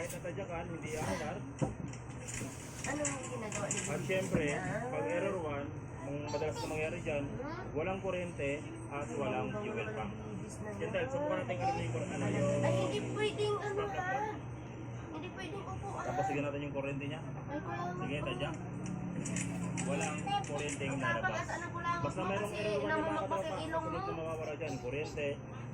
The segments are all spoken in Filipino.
kahit natadyakan, hindi aangar. Anong ginagawa nila? At syempre, pag error 1, ang madalas na mangyari dyan, walang kuryente at walang fuel pump. Yan dahil, subukan natin ano yung Ay, hindi pwedeng ano ha. Hindi pwedeng upuan. tapos sige natin yung kuryente niya. Ay, kulangot Sige, ko. tadyak. Walang kuryenteng Kapag nalabas. ano kulangot Basta mo merong kasi error 1 yung mga namamagpas katropa, yung ilong kasunod mo. na mawawala dyan, kuryente,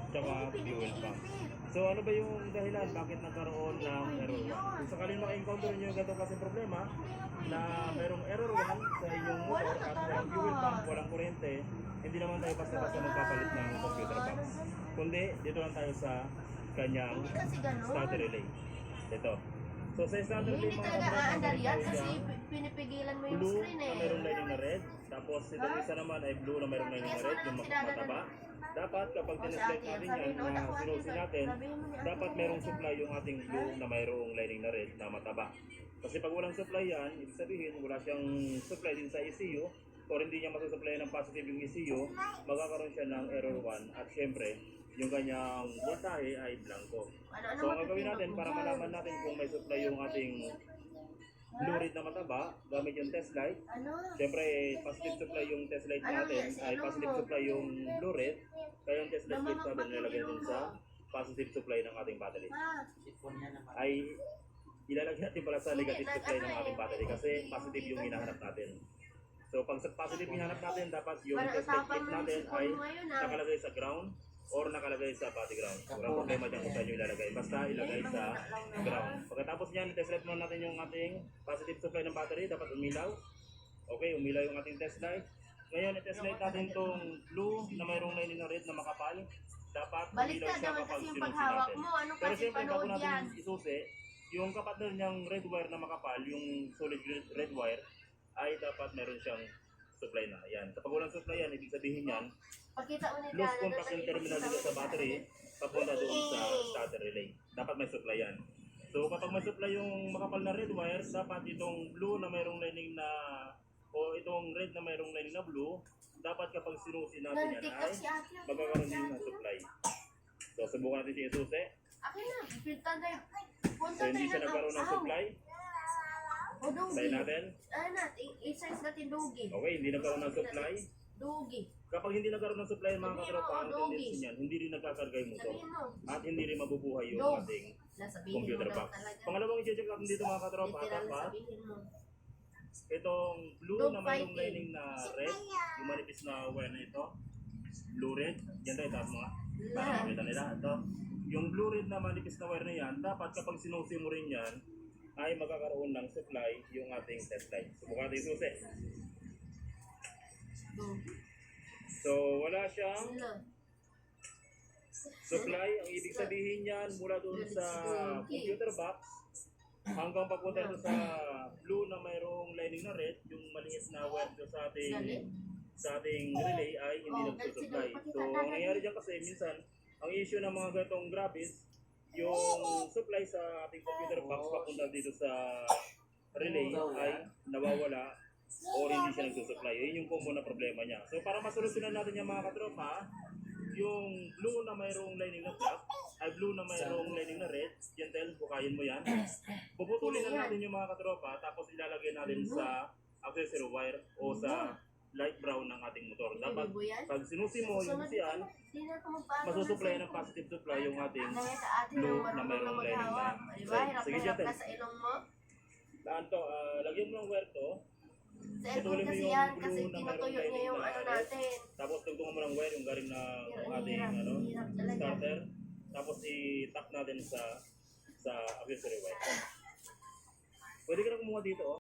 tsaka Ay, hindi fuel pwedeng pump. i-refill. So ano ba yung dahilan bakit nagkaroon ng error 1? Kung sakaling maka-encounter nyo yung ganito kasing problema, na merong error 1 sa inyong motor at walang fuel pump, walang kuryente, hindi naman tayo basta-basta magpapalit ng computer box. Kundi, dito lang tayo sa kanyang Hindi kasi ganun. starter relay. Ito. So sa starter relay Hindi mga talaga katropa, aandar yan meron kasi tayo pinipigilan mo yung blue screen na eh. mayroong lining na red, tapos itong isa naman ay blue na mayroong lining na red, yung mataba. Dapat kapag tineselect natin yan, na sinusin natin, dapat merong supply yung ating blue na mayroong lining na red na mataba. Kasi pag walang supply yan, ibig sabihin wala siyang supply din sa ECU, or hindi niya masusupply ng positive yung ECU, magkakaroon siya ng error 1 at syempre, yung kanyang voltahe ay blanco. So ang gagawin natin para malaman natin kung may supply yung ating blue red na mataba, gamit yung test light. Siyempre, positive supply yung test light natin, ay positive supply yung blue red, kaya yung test light natin nilalagay din sa positive supply ng ating battery. Ay ilalagay natin pala sa negative supply ng ating battery kasi positive yung hinahanap natin. So pag sa positive yung hinahanap natin, dapat yung test light natin ay nakalagay sa ground or nakalagay sa body ground. Walang problema dyan kung saan nyo ilalagay. Basta ilagay sa ground. Pagkatapos nyan, test light muna natin yung ating positive supply ng battery. Dapat umilaw. Okay, umilaw yung ating test light. Ngayon, i-test light natin itong blue na mayroong lining na red na makapal. Dapat umilaw Baliktad siya naman kapag kasi yung sinusin paghawak natin. mo. Anong Pero kasi siyempre, bago panood yan? natin isusi, yung kapatid niyang red wire na makapal, yung solid red wire, ay dapat meron siyang supply na. Yan. Kapag walang supply yan, ibig sabihin yan, Pakita mo nila. loose contact yung terminal dito sa battery, papunta doon sa starter relay. Dapat may supply yan. So kapag may supply yung makapal na red wire, dapat itong blue na mayroong lining na, o itong red na mayroong lining na blue, dapat kapag sinusi natin yan ay magkakaroon din ng supply. So subukan natin siya isusi. Akin na, ipintan tayo. So hindi siya nagkaroon ng supply. O dugi. Try natin. Ano natin, i-size natin dugi. Okay, hindi nagkaroon ng supply. Dugi. Kapag hindi nagkaroon ng supply mga katropa, ang tendency niyan, hindi rin nagkakarga yung motor. Sabihin mo. At hindi rin mabubuhay yung Dog. ating Sasabihin computer mo daw box. talaga. Pangalawang i-check natin dito mga katropa, Literal dapat sabihin mo. itong blue Dog na mayroong fighting. lining na red, yung manipis na wire na ito, blue red, yan tayo taas mga, para makita nila. Ito, yung blue red na manipis na wire na yan, dapat kapag sinusi mo rin yan, ay magkakaroon ng supply yung ating test light. Subukan natin isusi. Dugi. So wala siyang Ano? supply, ang ibig sabihin niyan mula doon sa computer box hanggang papunta doon sa blue na mayroong lining na red, yung maliit na wire doon sa ating relay ay hindi nagsusupply. So ang nangyayari dyan kasi minsan, ang issue ng mga ganitong grabis, yung supply sa ating computer box papunta dito sa relay ay nawawala o hindi siya nagsusupply. Yun yung combo na problema niya. So para masolusyonan natin yung mga katropa, yung blue na mayroong lining na black, ay blue na mayroong lining na red, yan dahil bukayin mo yan. Puputulin na natin yung mga katropa, tapos ilalagay natin sa accessory wire o sa light brown ng ating motor. Dapat pag sinusi mo yung siyan, masusupply ng positive supply yung ating blue na mayroong lining na red. Sige dyan, sa ilong mo. Laan to, lagyan mo ng wire to. Sa ilong kasi yan, kasi tinutuyo niya yung ano natin. Tapos tugtungan mo ng wire yung galing ng ating Hirap talaga. starter. Tapos i-tap natin sa accessory wire. Pwede ka na kumuha dito.